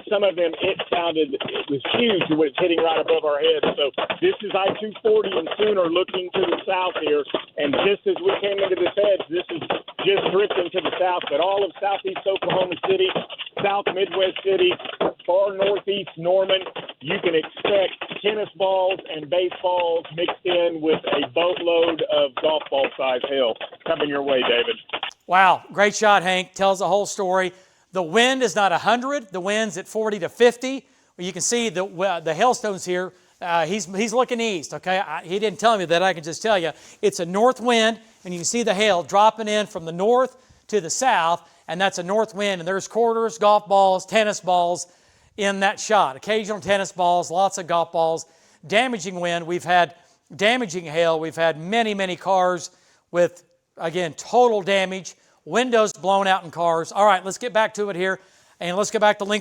some of them, it was huge when it's hitting right above our heads. So this is I-240 and Sooner looking to the south here. And just as we came into this edge, this is just drifting to the south. But all of southeast Oklahoma City, south Midwest City, far northeast Norman, you can expect tennis balls and baseballs mixed in with a boatload of golf ball size hail coming your way, David. Wow, great shot, Hank. Tells the whole story. The wind is not 100. The wind's at 40 to 50. Well, you can see the hailstones here. He's looking east, okay? He didn't tell me that. I can just tell you. It's a north wind, and you can see the hail dropping in from the north to the south, and that's a north wind. And there's quarters, golf balls, tennis balls in that shot. Occasional tennis balls, lots of golf balls. Damaging wind. We've had damaging hail. We've had many, many cars with, again, total damage. Windows blown out in cars. All right, let's get back to it here, and let's go back to links.